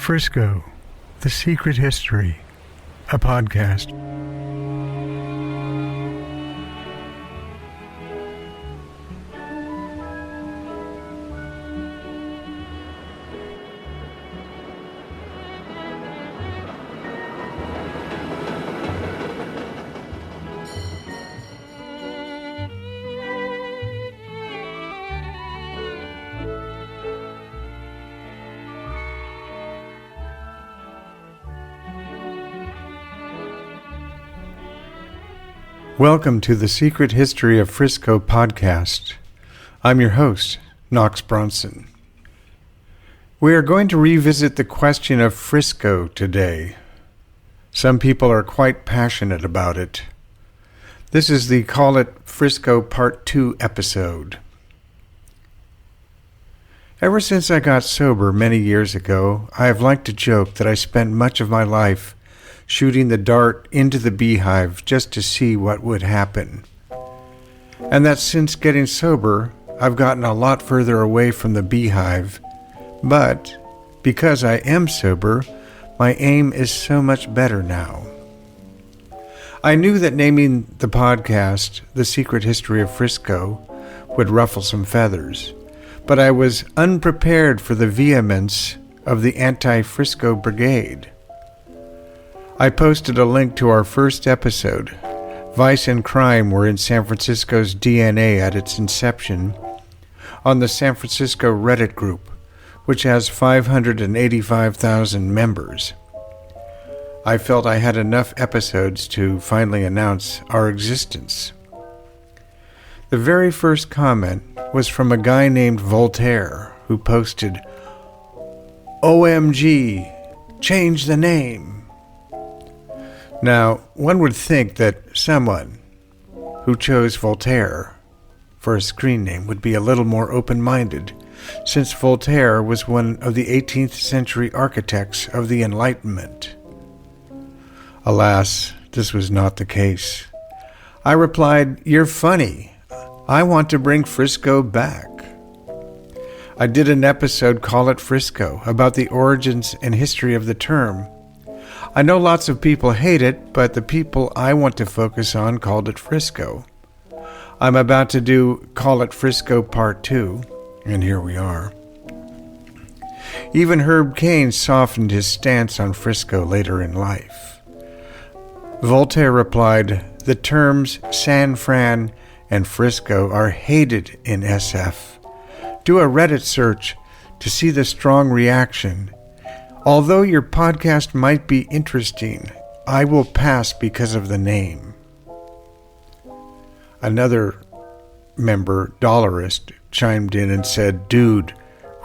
Frisco, The Secret History, a podcast. Welcome to the Secret History of Frisco podcast. I'm your host, Knox Bronson. We are going to revisit the question of Frisco today. Some people are quite passionate about it. This is the Call It Frisco Part 2 episode. Ever since I got sober many years ago, I have liked to joke that I spent much of my life shooting the dart into the beehive just to see what would happen. And that since getting sober, I've gotten a lot further away from the beehive. But because I am sober, my aim is so much better now. I knew that naming the podcast The Secret History of Frisco would ruffle some feathers, but I was unprepared for the vehemence of the anti-Frisco brigade. I posted a link to our first episode. Vice and crime were in San Francisco's DNA at its inception on the San Francisco Reddit group, which has 585,000 members. I felt I had enough episodes to finally announce our existence. The very first comment was from a guy named Voltaire, who posted, "OMG, change the name." Now, one would think that someone who chose Voltaire for a screen name would be a little more open-minded, since Voltaire was one of the 18th century architects of the Enlightenment. Alas, this was not the case. I replied, "You're funny. I want to bring Frisco back." I did an episode, Call It Frisco, about the origins and history of the term. I know lots of people hate it, but the people I want to focus on called it Frisco. I'm about to do Call It Frisco Part 2, and here we are. Even Herb Caen softened his stance on Frisco later in life. Voltaire replied, "The terms San Fran and Frisco are hated in SF. Do a Reddit search to see the strong reaction. Although your podcast might be interesting, I will pass because of the name." Another member, Dollarist, chimed in and said, "Dude,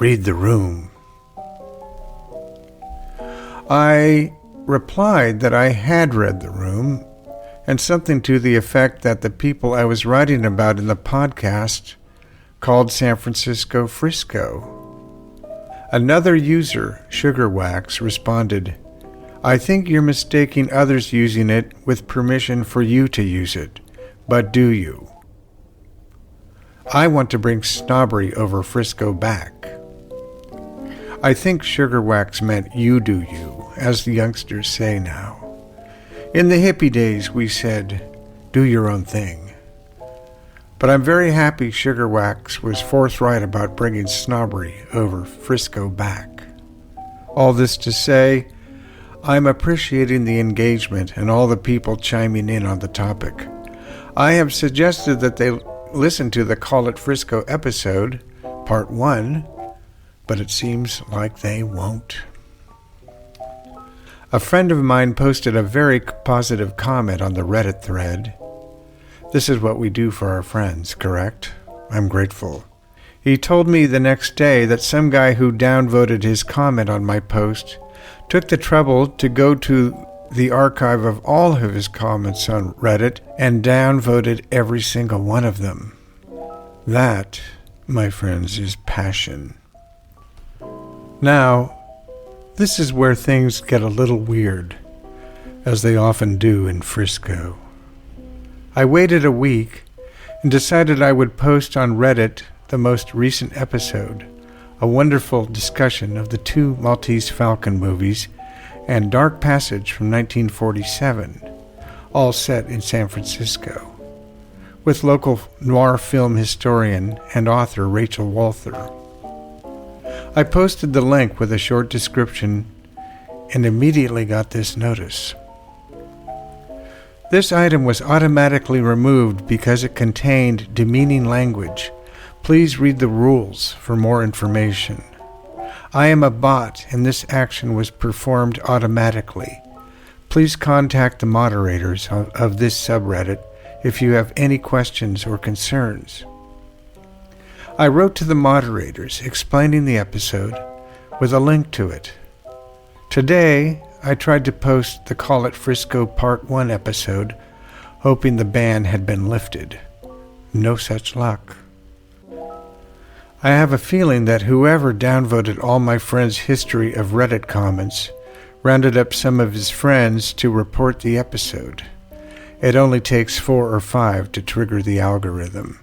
read the room." I replied that I had read the room, and something to the effect that the people I was writing about in the podcast called San Francisco Frisco. Another user, Sugar Wax, responded, "I think you're mistaking others using it with permission for you to use it, but do you? I want to bring snobbery over Frisco back." I think Sugar Wax meant you do you, as the youngsters say now. In the hippie days, we said, do your own thing. But I'm very happy Sugar Wax was forthright about bringing snobbery over Frisco back. All this to say, I'm appreciating the engagement and all the people chiming in on the topic. I have suggested that they listen to the Call It Frisco episode, Part 1, but it seems like they won't. A friend of mine posted a very positive comment on the Reddit thread. This is what we do for our friends, correct? I'm grateful. He told me the next day that some guy who downvoted his comment on my post took the trouble to go to the archive of all of his comments on Reddit and downvoted every single one of them. That, my friends, is passion. Now, this is where things get a little weird, as they often do in Frisco. I waited a week and decided I would post on Reddit the most recent episode, a wonderful discussion of the two Maltese Falcon movies, and Dark Passage from 1947, all set in San Francisco, with local noir film historian and author Rachel Walther. I posted the link with a short description and immediately got this notice. This item was automatically removed because it contained demeaning language. Please read the rules for more information. I am a bot and this action was performed automatically. Please contact the moderators of this subreddit if you have any questions or concerns. I wrote to the moderators explaining the episode with a link to it. Today, I tried to post the Call It Frisco Part 1 episode, hoping the ban had been lifted. No such luck. I have a feeling that whoever downvoted all my friends' history of Reddit comments rounded up some of his friends to report the episode. It only takes 4 or 5 to trigger the algorithm.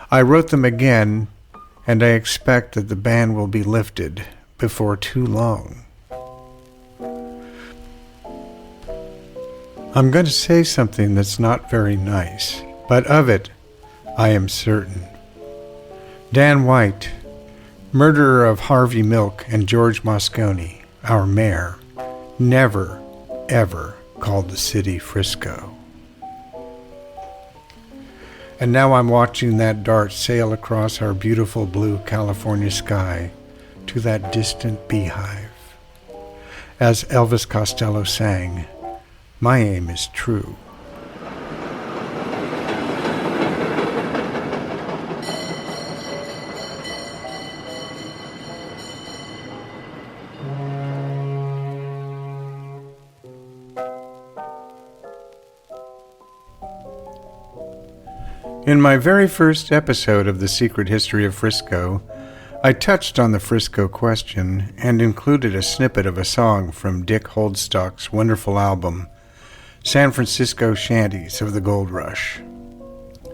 I wrote them again, and I expect that the ban will be lifted before too long. I'm going to say something that's not very nice, but of it I am certain. Dan White, murderer of Harvey Milk and George Moscone, our mayor, never, ever called the city Frisco. And now I'm watching that dart sail across our beautiful blue California sky to that distant beehive. As Elvis Costello sang, "My aim is true." In my very first episode of the Secret History of Frisco, I touched on the Frisco question and included a snippet of a song from Dick Holdstock's wonderful album, San Francisco Shanties of the Gold Rush.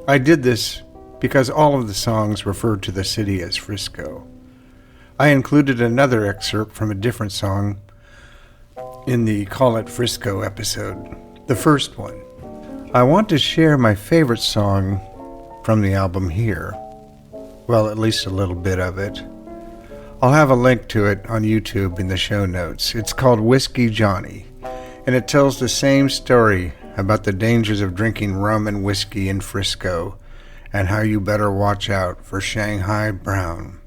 I did this because all of the songs referred to the city as Frisco. I included another excerpt from a different song in the Call It Frisco episode, the first one. I want to share my favorite song from the album here. Well, at least a little bit of it. I'll have a link to it on YouTube in the show notes. It's called Whiskey Johnny, and it tells the same story about the dangers of drinking rum and whiskey in Frisco and how you better watch out for Shanghai Brown.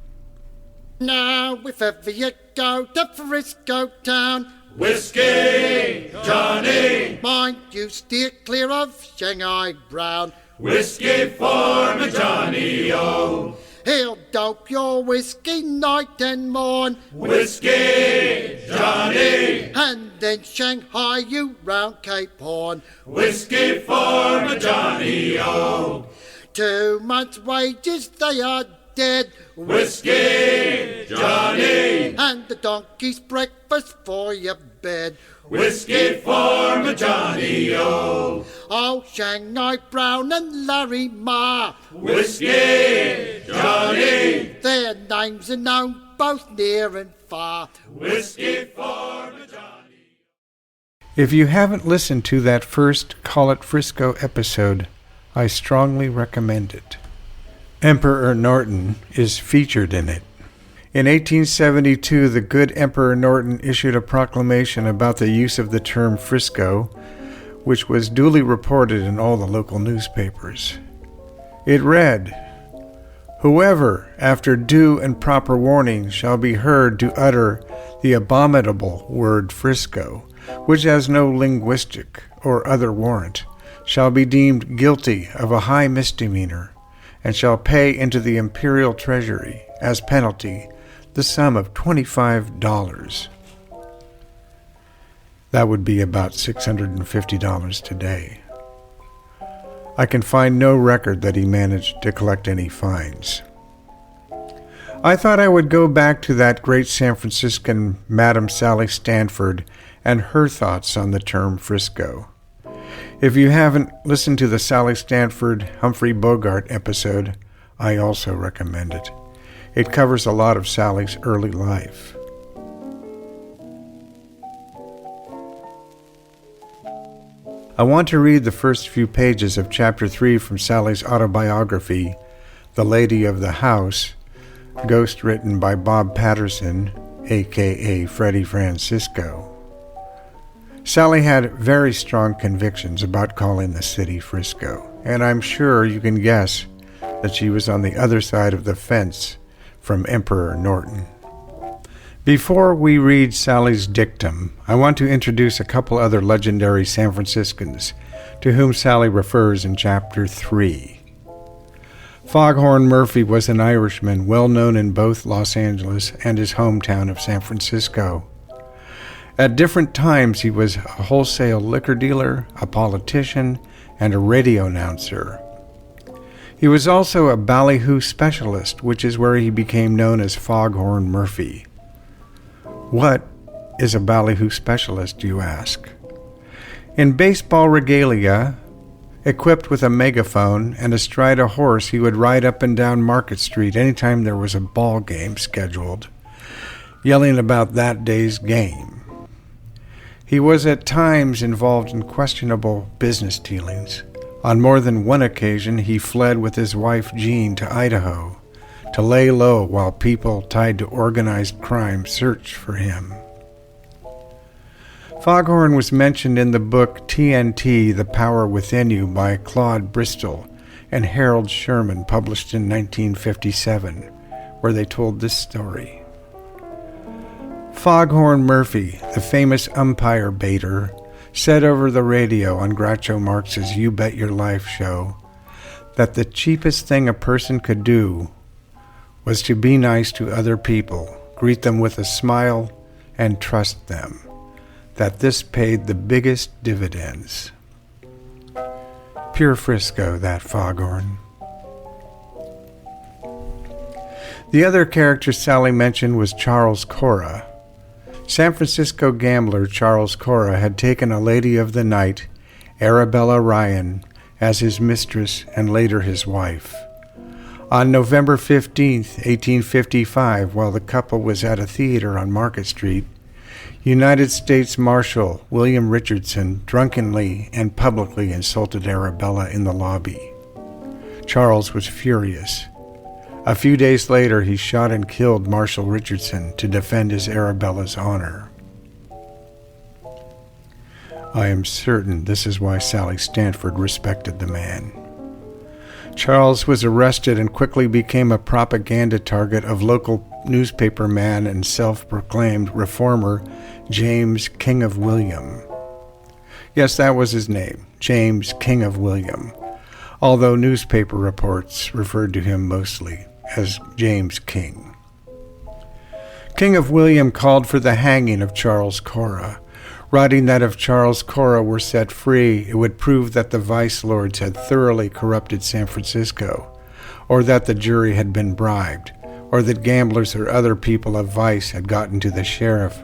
Now, if ever you go to Frisco town, Whiskey Johnny, mind you steer clear of Shanghai Brown. whiskey for me Johnny-O. He'll dope your whiskey night and morn, Whiskey Johnny, and then Shanghai you round Cape Horn. whiskey for me Johnny-O. 2 months' wages they are dead, Whiskey Johnny, and the donkey's breakfast for your bed. whiskey for me Johnny-O. Oh, Shanghai Brown and Larry Ma, Whiskey Johnny, their names are known both near and far. whiskey for me Johnny. If you haven't listened to that first Call It Frisco episode, I strongly recommend it. Emperor Norton is featured in it. In 1872, the good Emperor Norton issued a proclamation about the use of the term Frisco, which was duly reported in all the local newspapers. It read, "Whoever, after due and proper warning, shall be heard to utter the abominable word Frisco, which has no linguistic or other warrant, shall be deemed guilty of a high misdemeanor, and shall pay into the imperial treasury, as penalty, the sum of $25. That would be about $650 today. I can find no record that he managed to collect any fines. I thought I would go back to that great San Franciscan Madam Sally Stanford and her thoughts on the term Frisco. If you haven't listened to the Sally Stanford Humphrey Bogart episode, I also recommend it. It covers a lot of Sally's early life. I want to read the first few pages of Chapter 3 from Sally's autobiography, The Lady of the House, ghostwritten by Bob Patterson, a.k.a. Freddie Francisco. Sally had very strong convictions about calling the city Frisco, and I'm sure you can guess that she was on the other side of the fence from Emperor Norton. Before we read Sally's dictum, I want to introduce a couple other legendary San Franciscans to whom Sally refers in Chapter 3. Foghorn Murphy was an Irishman well known in both Los Angeles and his hometown of San Francisco. At different times he was a wholesale liquor dealer, a politician, and a radio announcer. He was also a ballyhoo specialist, which is where he became known as Foghorn Murphy. What is a ballyhoo specialist, you ask? In baseball regalia, equipped with a megaphone and astride a horse, he would ride up and down Market Street anytime there was a ball game scheduled, yelling about that day's game. He was at times involved in questionable business dealings. On more than one occasion, he fled with his wife Jean to Idaho to lay low while people tied to organized crime searched for him. Foghorn was mentioned in the book TNT, The Power Within You by Claude Bristol and Harold Sherman, published in 1957, where they told this story. Foghorn Murphy, the famous umpire baiter, said over the radio on Groucho Marx's You Bet Your Life show that the cheapest thing a person could do was to be nice to other people, greet them with a smile, and trust them, that this paid the biggest dividends. Pure Frisco, that Foghorn. The other character Sally mentioned was Charles Cora. San Francisco gambler Charles Cora had taken a lady of the night, Arabella Ryan, as his mistress and later his wife. On November 15, 1855, while the couple was at a theater on Market Street, United States Marshal William Richardson drunkenly and publicly insulted Arabella in the lobby. Charles was furious. A few days later, he shot and killed Marshal Richardson to defend his Arabella's honor. I am certain this is why Sally Stanford respected the man. Charles was arrested and quickly became a propaganda target of local newspaper man and self-proclaimed reformer James King of William. Yes, that was his name, James King of William, although newspaper reports referred to him mostly as James King. King of William called for the hanging of Charles Cora, writing that if Charles Cora were set free, it would prove that the vice lords had thoroughly corrupted San Francisco, or that the jury had been bribed, or that gamblers or other people of vice had gotten to the sheriff,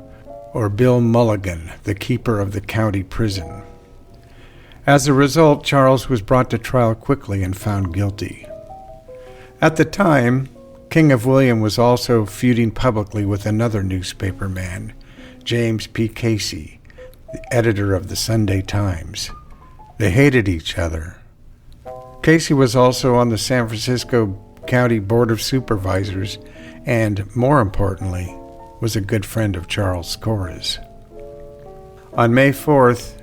or Bill Mulligan, the keeper of the county prison. As a result, Charles was brought to trial quickly and found guilty. At the time, King of William was also feuding publicly with another newspaper man, James P. Casey, the editor of the Sunday Times. They hated each other. Casey was also on the San Francisco County Board of Supervisors and, more importantly, was a good friend of Charles Cora's. On May 4th,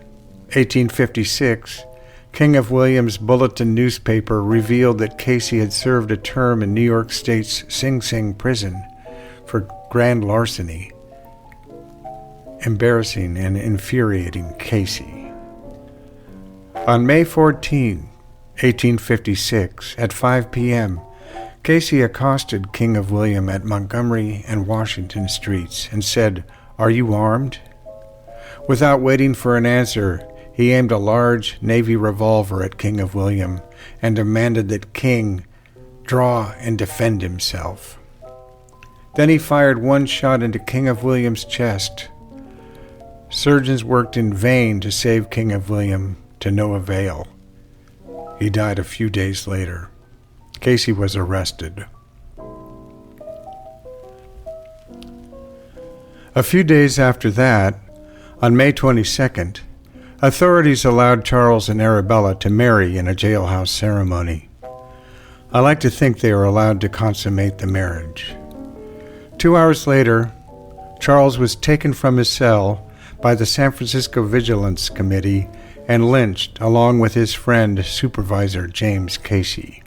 1856, King of William's Bulletin newspaper revealed that Casey had served a term in New York State's Sing Sing prison for grand larceny, embarrassing and infuriating Casey. On May 14, 1856, at 5 p.m., Casey accosted King of William at Montgomery and Washington streets and said, "Are you armed?" Without waiting for an answer, he aimed a large Navy revolver at King of William and demanded that King draw and defend himself. Then he fired one shot into King of William's chest. Surgeons worked in vain to save King of William, to no avail. He died a few days later. Casey was arrested. A few days after that, on May 22nd, authorities allowed Charles and Arabella to marry in a jailhouse ceremony. I like to think they were allowed to consummate the marriage. 2 hours later, Charles was taken from his cell by the San Francisco Vigilance Committee and lynched along with his friend, Supervisor James Casey.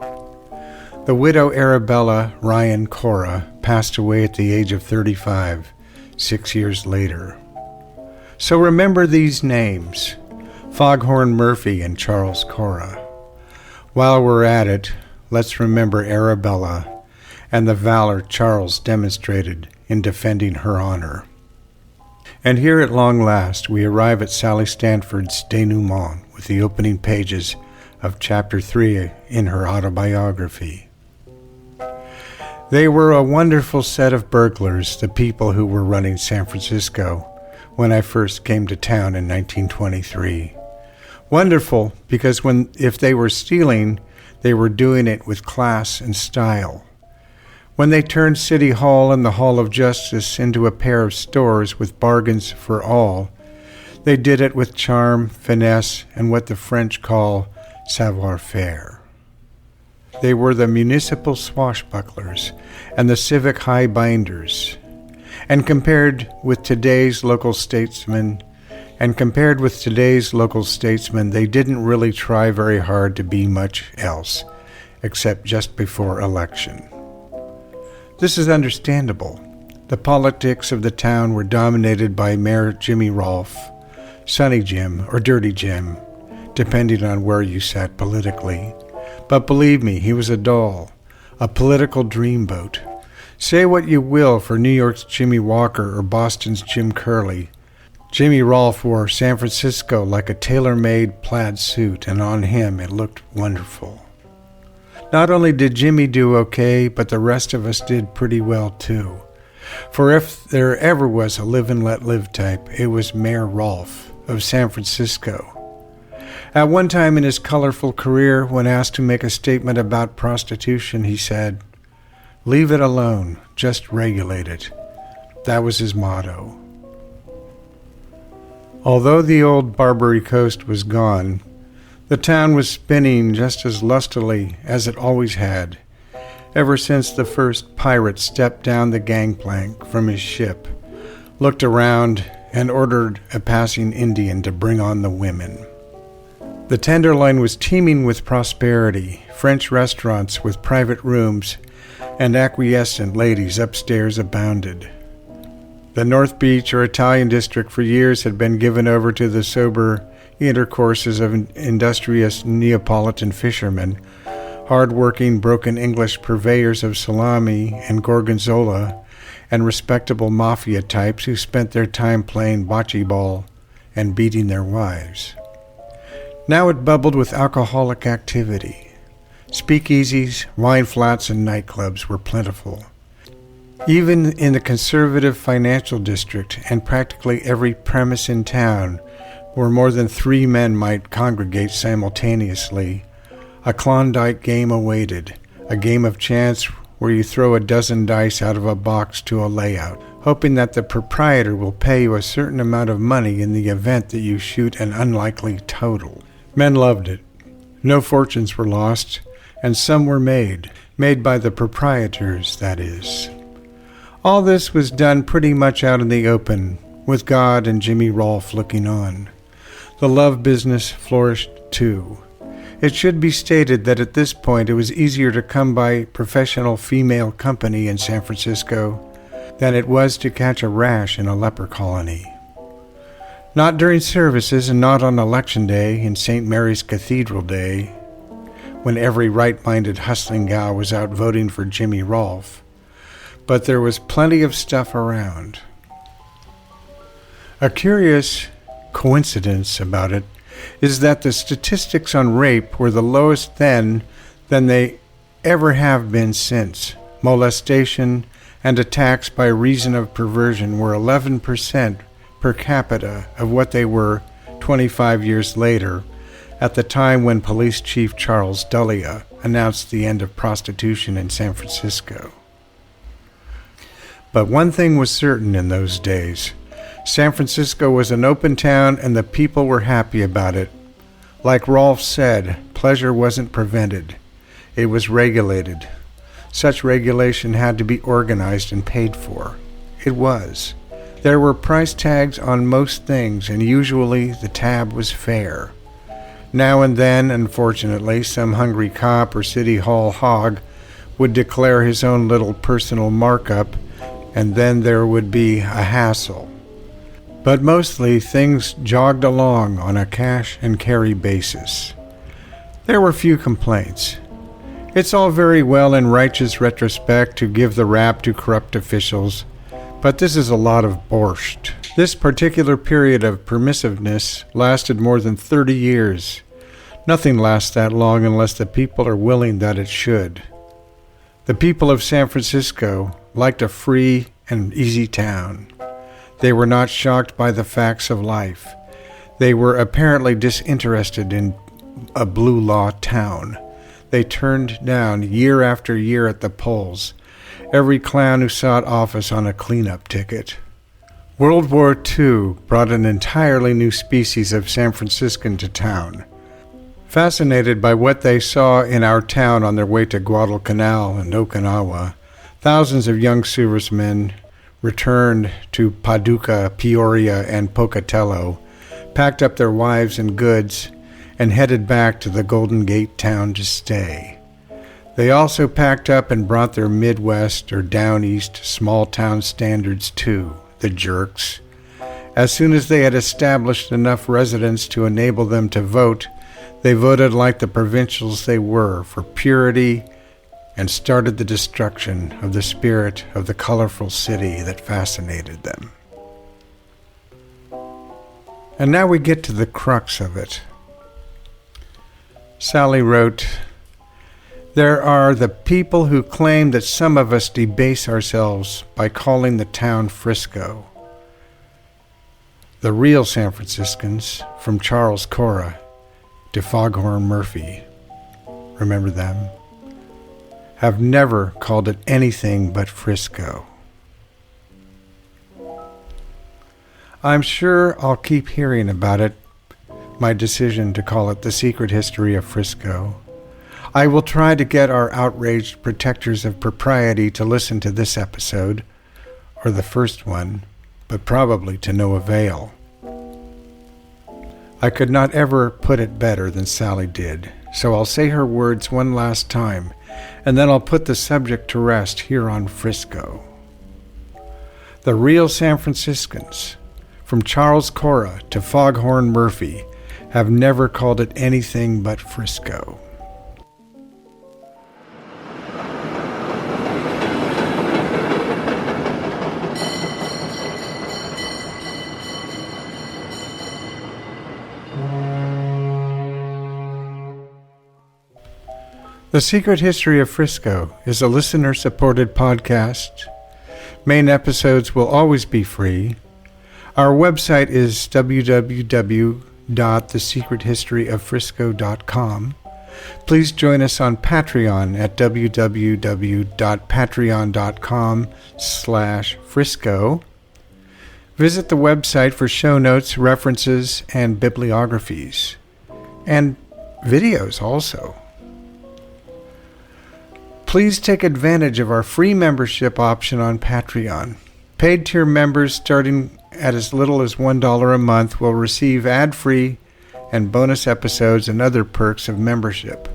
The widow Arabella Ryan Cora passed away at the age of 35, 6 years later. So remember these names, Foghorn Murphy and Charles Cora. While we're at it, let's remember Arabella and the valor Charles demonstrated in defending her honor. And here at long last, we arrive at Sally Stanford's denouement with the opening pages of Chapter 3 in her autobiography. They were a wonderful set of burglars, the people who were running San Francisco when I first came to town in 1923. Wonderful because if they were stealing, they were doing it with class and style. When they turned City Hall and the Hall of Justice into a pair of stores with bargains for all, they did it with charm, finesse, and what the French call savoir-faire. They were the municipal swashbucklers and the civic highbinders. And compared with today's local statesmen, they didn't really try very hard to be much else, except just before election. This is understandable. The politics of the town were dominated by Mayor Jimmy Rolfe, Sunny Jim, or Dirty Jim, depending on where you sat politically. But believe me, he was a doll, a political dreamboat. Say what you will for New York's Jimmy Walker or Boston's Jim Curley. Jimmy Rolfe wore San Francisco like a tailor-made plaid suit, and on him it looked wonderful. Not only did Jimmy do okay, but the rest of us did pretty well too. For if there ever was a live and let live type, it was Mayor Rolfe of San Francisco. At one time in his colorful career, when asked to make a statement about prostitution, he said, "Leave it alone, just regulate it." That was his motto. Although the old Barbary Coast was gone, the town was spinning just as lustily as it always had, ever since the first pirate stepped down the gangplank from his ship, looked around, and ordered a passing Indian to bring on the women. The Tenderloin was teeming with prosperity, French restaurants with private rooms, and acquiescent ladies upstairs abounded. The North Beach or Italian district for years had been given over to the sober intercourses of industrious Neapolitan fishermen, hard-working broken English purveyors of salami and gorgonzola, and respectable mafia types who spent their time playing bocce ball and beating their wives. Now it bubbled with alcoholic activity. Speakeasies, wine flats, and nightclubs were plentiful. Even in the conservative financial district and practically every premise in town, where more than 3 men might congregate simultaneously, a Klondike game awaited, a game of chance where you throw a dozen dice out of a box to a layout, hoping that the proprietor will pay you a certain amount of money in the event that you shoot an unlikely total. Men loved it. No fortunes were lost, and some were made by the proprietors, that is. All this was done pretty much out in the open, with God and Jimmy Rolfe looking on. The love business flourished too. It should be stated that at this point it was easier to come by professional female company in San Francisco than it was to catch a rash in a leper colony. Not during services and not on Election Day in St. Mary's Cathedral Day, when every right-minded hustling gal was out voting for Jimmy Rolfe, but there was plenty of stuff around. A curious coincidence about it is that the statistics on rape were the lowest then than they ever have been since. Molestation and attacks by reason of perversion were 11% per capita of what they were 25 years later, at the time when Police Chief Charles Dullia announced the end of prostitution in San Francisco. But one thing was certain in those days. San Francisco was an open town and the people were happy about it. Like Rolfe said, pleasure wasn't prevented. It was regulated. Such regulation had to be organized and paid for. It was. There were price tags on most things, and usually the tab was fair. Now and then, unfortunately, some hungry cop or city hall hog would declare his own little personal markup, and then there would be a hassle. But mostly things jogged along on a cash and carry basis. There were few complaints. It's all very well in righteous retrospect to give the rap to corrupt officials, but this is a lot of borscht. This particular period of permissiveness lasted more than 30 years. Nothing lasts that long unless the people are willing that it should. The people of San Francisco liked a free and easy town. They were not shocked by the facts of life. They were apparently disinterested in a blue law town. They turned down year after year at the polls every clown who sought office on a cleanup ticket. World War II brought an entirely new species of San Franciscan to town. Fascinated by what they saw in our town on their way to Guadalcanal and Okinawa, thousands of young servicemen returned to Paducah, Peoria, and Pocatello, packed up their wives and goods, and headed back to the Golden Gate town to stay. They also packed up and brought their Midwest or Down East small town standards too, the jerks. As soon as they had established enough residents to enable them to vote, they voted like the provincials they were, for purity, and started the destruction of the spirit of the colorful city that fascinated them. And now we get to the crux of it. Sally wrote, "There are the people who claim that some of us debase ourselves by calling the town Frisco. The real San Franciscans, from Charles Cora to Foghorn Murphy, remember them, have never called it anything but Frisco. I'm sure I'll keep hearing about it, my decision to call it The Secret History of Frisco. I will try to get our outraged protectors of propriety to listen to this episode, or the first one, but probably to no avail. I could not ever put it better than Sally did, so I'll say her words one last time, and then I'll put the subject to rest here on Frisco. The real San Franciscans, from Charles Cora to Foghorn Murphy, have never called it anything but Frisco. The Secret History of Frisco is a listener-supported podcast. Main episodes will always be free. Our website is www.thesecrethistoryoffrisco.com. Please join us on Patreon at www.patreon.com/Frisco. Visit the website for show notes, references, and bibliographies. And videos also. Please take advantage of our free membership option on Patreon. Paid tier members starting at as little as $1 a month will receive ad-free and bonus episodes and other perks of membership.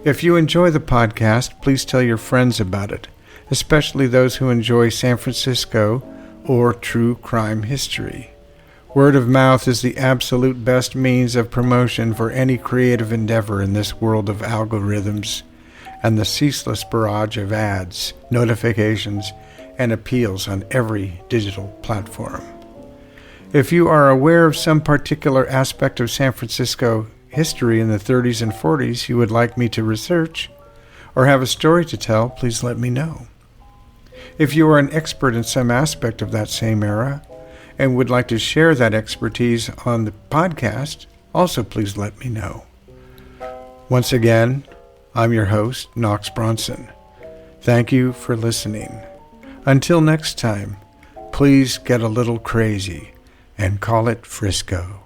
If you enjoy the podcast, please tell your friends about it, especially those who enjoy San Francisco or true crime history. Word of mouth is the absolute best means of promotion for any creative endeavor in this world of algorithms and the ceaseless barrage of ads, notifications, and appeals on every digital platform. If you are aware of some particular aspect of San Francisco history in the 30s and 40s you would like me to research, or have a story to tell, please let me know. If you are an expert in some aspect of that same era and would like to share that expertise on the podcast, also please let me know. Once again, I'm your host, Knox Bronson. Thank you for listening. Until next time, please get a little crazy and call it Frisco.